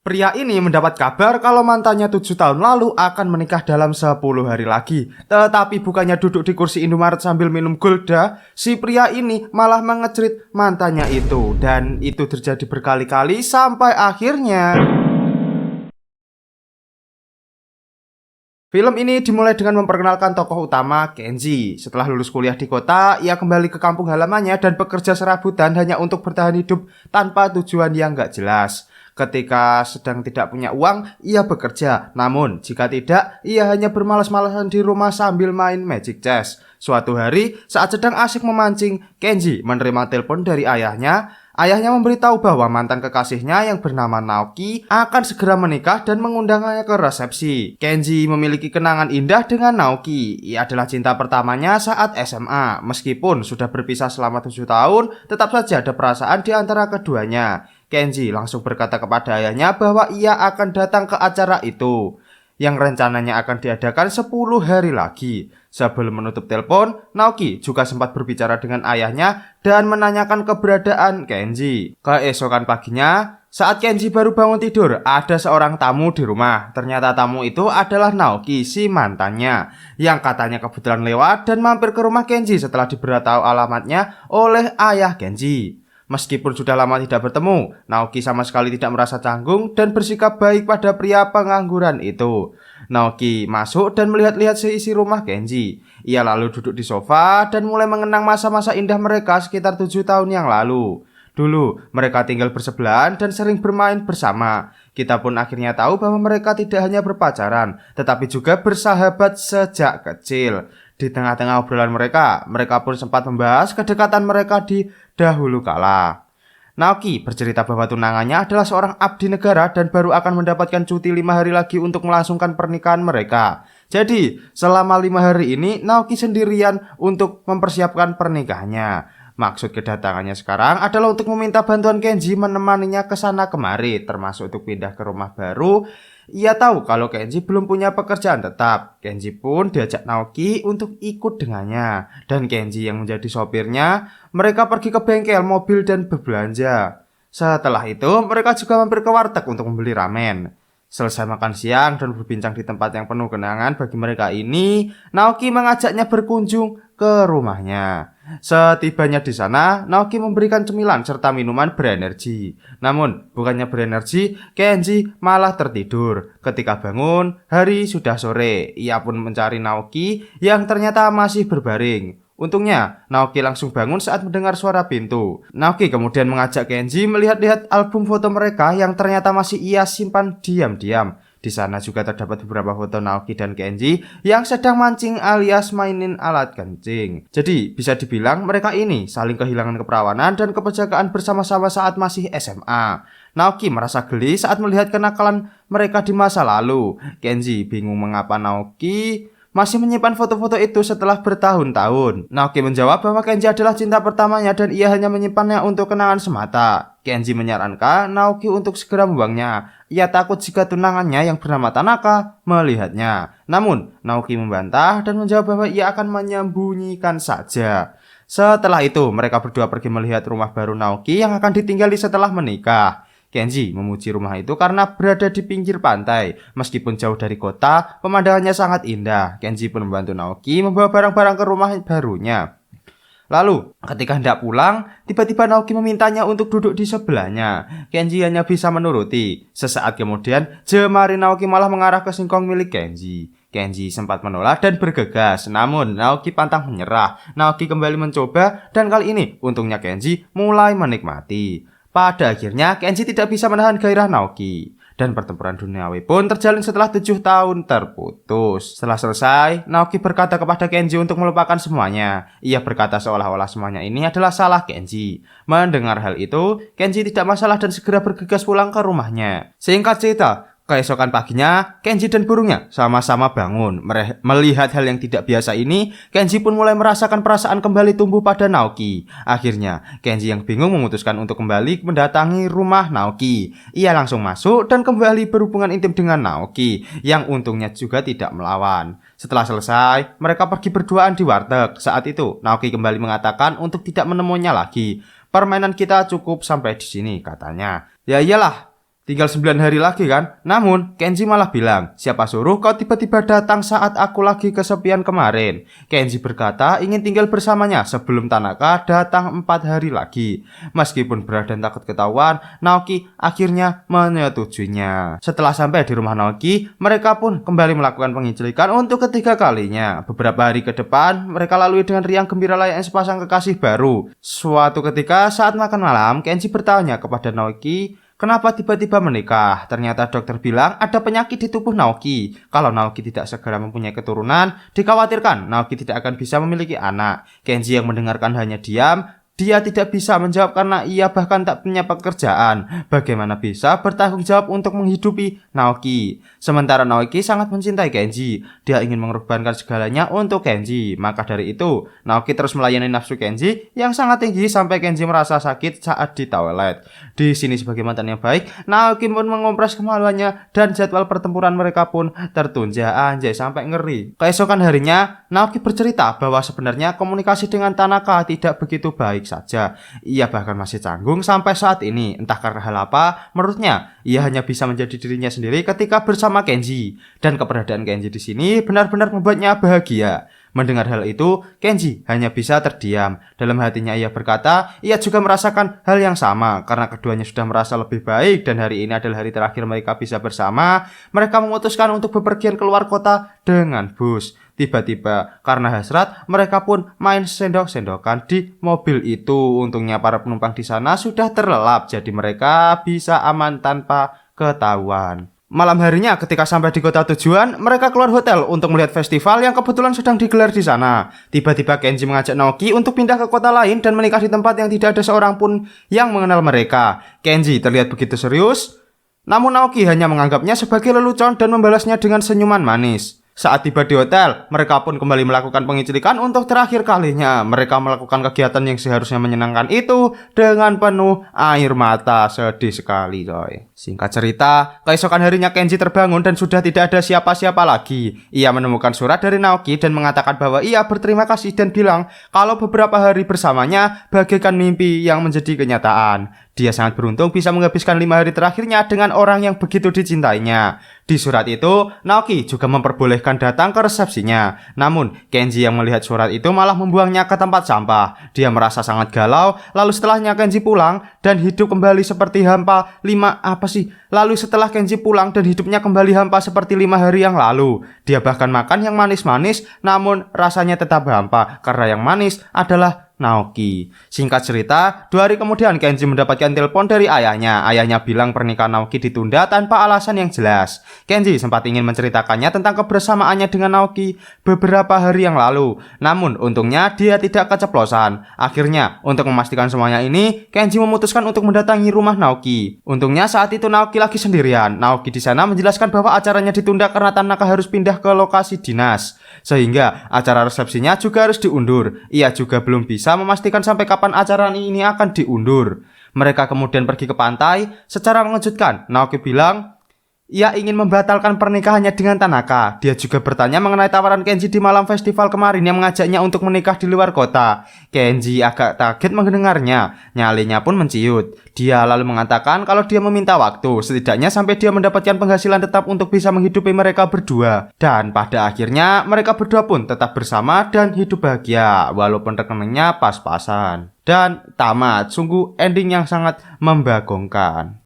Pria ini mendapat kabar kalau mantannya 7 tahun lalu akan menikah dalam 10 hari lagi. Tetapi bukannya duduk di kursi Indomaret sambil minum Gulda, si pria ini malah mengecerit mantannya itu. Dan itu terjadi berkali-kali sampai akhirnya film ini dimulai dengan memperkenalkan tokoh utama, Kenji. Setelah lulus kuliah di kota, ia kembali ke kampung halamannya dan bekerja serabutan hanya untuk bertahan hidup tanpa tujuan yang gak jelas. Ketika sedang tidak punya uang, ia bekerja. Namun, jika tidak, ia hanya bermalas-malasan di rumah sambil main Magic Chess. Suatu hari, saat sedang asyik memancing, Kenji menerima telepon dari ayahnya. Ayahnya memberitahu bahwa mantan kekasihnya yang bernama Naoki akan segera menikah dan mengundangnya ke resepsi. Kenji memiliki kenangan indah dengan Naoki. Ia adalah cinta pertamanya saat SMA. Meskipun sudah berpisah selama 7 tahun, tetap saja ada perasaan di antara keduanya. Kenji langsung berkata kepada ayahnya bahwa ia akan datang ke acara itu, yang rencananya akan diadakan 10 hari lagi. Sebelum menutup telepon, Naoki juga sempat berbicara dengan ayahnya dan menanyakan keberadaan Kenji. Keesokan paginya, saat Kenji baru bangun tidur, ada seorang tamu di rumah. Ternyata tamu itu adalah Naoki, si mantannya, yang katanya kebetulan lewat dan mampir ke rumah Kenji setelah diberitahu alamatnya oleh ayah Kenji. Meskipun sudah lama tidak bertemu, Naoki sama sekali tidak merasa canggung dan bersikap baik pada pria pengangguran itu. Naoki masuk dan melihat-lihat seisi rumah Kenji. Ia lalu duduk di sofa dan mulai mengenang masa-masa indah mereka sekitar 7 tahun yang lalu. Dulu, mereka tinggal bersebelahan dan sering bermain bersama. Kita pun akhirnya tahu bahwa mereka tidak hanya berpacaran, tetapi juga bersahabat sejak kecil. Di tengah-tengah obrolan mereka pun sempat membahas kedekatan mereka di dahulu kala. Naoki bercerita bahwa tunangannya adalah seorang abdi negara dan baru akan mendapatkan cuti 5 hari lagi untuk melangsungkan pernikahan mereka. Jadi, selama 5 hari ini Naoki sendirian untuk mempersiapkan pernikahannya. Maksud kedatangannya sekarang adalah untuk meminta bantuan Kenji menemaninya ke sana kemari, termasuk untuk pindah ke rumah baru. Ia tahu kalau Kenji belum punya pekerjaan tetap. Kenji pun diajak Naoki untuk ikut dengannya. Dan Kenji yang menjadi sopirnya, mereka pergi ke bengkel mobil dan berbelanja. Setelah itu, mereka juga mampir ke warteg untuk membeli ramen. Selesai makan siang dan berbincang di tempat yang penuh kenangan bagi mereka ini, Naoki mengajaknya berkunjung ke rumahnya. Setibanya di sana, Naoki memberikan cemilan serta minuman berenergi. Namun, bukannya berenergi, Kenji malah tertidur. Ketika bangun, hari sudah sore. Ia pun mencari Naoki yang ternyata masih berbaring. Untungnya, Naoki langsung bangun saat mendengar suara pintu. Naoki kemudian mengajak Kenji melihat-lihat album foto mereka yang ternyata masih ia simpan diam-diam. Di sana juga terdapat beberapa foto Naoki dan Kenji yang sedang mancing alias mainin alat kencing. Jadi, bisa dibilang mereka ini saling kehilangan keperawanan dan kepenjagaan bersama-sama saat masih SMA. Naoki merasa geli saat melihat kenakalan mereka di masa lalu. Kenji bingung mengapa Naoki masih menyimpan foto-foto itu setelah bertahun-tahun. Naoki menjawab bahwa Kenji adalah cinta pertamanya dan ia hanya menyimpannya untuk kenangan semata. Kenji menyarankan Naoki untuk segera membuangnya. Ia takut jika tunangannya yang bernama Tanaka melihatnya. Namun, Naoki membantah dan menjawab bahwa ia akan menyembunyikan saja. Setelah itu, mereka berdua pergi melihat rumah baru Naoki yang akan ditinggali setelah menikah. Kenji memuji rumah itu karena berada di pinggir pantai. Meskipun jauh dari kota, pemandangannya sangat indah. Kenji pun membantu Naoki membawa barang-barang ke rumah barunya. Lalu, ketika hendak pulang, tiba-tiba Naoki memintanya untuk duduk di sebelahnya. Kenji hanya bisa menuruti. Sesaat kemudian, jemari Naoki malah mengarah ke singkong milik Kenji. Kenji sempat menolak dan bergegas, namun Naoki pantang menyerah. Naoki kembali mencoba dan kali ini untungnya Kenji mulai menikmati. Pada akhirnya, Kenji tidak bisa menahan gairah Naoki. Dan pertempuran duniawi pun terjalin setelah 7 tahun terputus. Setelah selesai, Naoki berkata kepada Kenji untuk melupakan semuanya. Ia berkata seolah-olah semuanya ini adalah salah Kenji. Mendengar hal itu, Kenji tidak masalah dan segera bergegas pulang ke rumahnya. Singkat cerita, keesokan paginya, Kenji dan burungnya sama-sama bangun. Melihat hal yang tidak biasa ini, Kenji pun mulai merasakan perasaan kembali tumbuh pada Naoki. Akhirnya, Kenji yang bingung memutuskan untuk kembali mendatangi rumah Naoki. Ia langsung masuk dan kembali berhubungan intim dengan Naoki, yang untungnya juga tidak melawan. Setelah selesai, mereka pergi berduaan di warteg. Saat itu, Naoki kembali mengatakan untuk tidak menemuinya lagi. "Permainan kita cukup sampai di sini," katanya. "Ya iyalah, Tinggal 9 hari lagi kan? Namun, Kenji malah bilang, siapa suruh kau tiba-tiba datang saat aku lagi kesepian kemarin? Kenji berkata ingin tinggal bersamanya sebelum Tanaka datang 4 hari lagi. Meskipun berat dan takut ketahuan, Naoki akhirnya menyetujuinya. Setelah sampai di rumah Naoki, mereka pun kembali melakukan penginculikan untuk ketiga kalinya. Beberapa hari ke depan, mereka lalui dengan riang gembira layaknya sepasang kekasih baru. Suatu ketika saat makan malam, Kenji bertanya kepada Naoki, kenapa tiba-tiba menikah? Ternyata dokter bilang ada penyakit di tubuh Naoki. Kalau Naoki tidak segera mempunyai keturunan, dikhawatirkan Naoki tidak akan bisa memiliki anak. Kenji yang mendengarkan hanya diam. Dia tidak bisa menjawab karena ia bahkan tak punya pekerjaan. Bagaimana bisa bertanggung jawab untuk menghidupi Naoki? Sementara Naoki sangat mencintai Kenji. Dia ingin mengorbankan segalanya untuk Kenji. Maka dari itu, Naoki terus melayani nafsu Kenji yang sangat tinggi sampai Kenji merasa sakit saat di toilet. Di sini sebagai mantan yang baik, Naoki pun mengompres kemaluannya dan jadwal pertempuran mereka pun tertunda. Anjay, sampai ngeri. Keesokan harinya, Naoki bercerita bahwa sebenarnya komunikasi dengan Tanaka tidak begitu baik saja. Ia bahkan masih canggung sampai saat ini. Entah karena hal apa, menurutnya ia hanya bisa menjadi dirinya sendiri ketika bersama Kenji. Dan keberadaan Kenji di sini benar-benar membuatnya bahagia. Mendengar hal itu, Kenji hanya bisa terdiam. Dalam hatinya ia berkata, ia juga merasakan hal yang sama. Karena keduanya sudah merasa lebih baik dan hari ini adalah hari terakhir mereka bisa bersama, mereka memutuskan untuk bepergian keluar kota dengan bus. Tiba-tiba karena hasrat, mereka pun main sendok-sendokan di mobil itu. Untungnya para penumpang di sana sudah terlelap, jadi mereka bisa aman tanpa ketahuan. Malam harinya ketika sampai di kota tujuan, mereka keluar hotel untuk melihat festival yang kebetulan sedang digelar di sana. Tiba-tiba Kenji mengajak Naoki untuk pindah ke kota lain dan menikah di tempat yang tidak ada seorang pun yang mengenal mereka. Kenji terlihat begitu serius, namun Naoki hanya menganggapnya sebagai lelucon dan membalasnya dengan senyuman manis. Saat tiba di hotel, mereka pun kembali melakukan penginculikan untuk terakhir kalinya. Mereka melakukan kegiatan yang seharusnya menyenangkan itu dengan penuh air mata. Sedih sekali, coy. Singkat cerita, keesokan harinya Kenji terbangun dan sudah tidak ada siapa-siapa lagi. Ia menemukan surat dari Naoki dan mengatakan bahwa ia berterima kasih dan bilang kalau beberapa hari bersamanya bagaikan mimpi yang menjadi kenyataan. Dia sangat beruntung bisa menghabiskan 5 hari terakhirnya dengan orang yang begitu dicintainya. Di surat itu, Naoki juga memperbolehkan datang ke resepsinya. Namun, Kenji yang melihat surat itu malah membuangnya ke tempat sampah. Dia merasa sangat galau, lalu setelahnya Kenji pulang dan hidup kembali seperti hampa Lalu setelah Kenji pulang dan hidupnya kembali hampa seperti 5 hari yang lalu. Dia bahkan makan yang manis-manis, namun rasanya tetap hampa karena yang manis adalah Naoki. Singkat cerita, 2 hari kemudian Kenji mendapatkan telepon dari ayahnya. Ayahnya bilang pernikahan Naoki ditunda tanpa alasan yang jelas. Kenji sempat ingin menceritakannya tentang kebersamaannya dengan Naoki beberapa hari yang lalu. Namun untungnya dia tidak keceplosan. Akhirnya, untuk memastikan semuanya ini, Kenji memutuskan untuk mendatangi rumah Naoki. Untungnya saat itu Naoki lagi sendirian. Naoki di sana menjelaskan bahwa acaranya ditunda karena Tanaka harus pindah ke lokasi dinas. Sehingga acara resepsinya juga harus diundur. Ia juga belum bisa memastikan sampai kapan acara ini akan diundur. Mereka kemudian pergi ke pantai. Secara mengejutkan, Naoki bilang ia ingin membatalkan pernikahannya dengan Tanaka. Dia juga bertanya mengenai tawaran Kenji di malam festival kemarin yang mengajaknya untuk menikah di luar kota. Kenji agak kaget mendengarnya. Nyalinya pun menciut. Dia lalu mengatakan kalau dia meminta waktu, setidaknya sampai dia mendapatkan penghasilan tetap untuk bisa menghidupi mereka berdua. Dan pada akhirnya mereka berdua pun tetap bersama dan hidup bahagia, walaupun rekeningnya pas-pasan. Dan tamat, sungguh ending yang sangat membagongkan.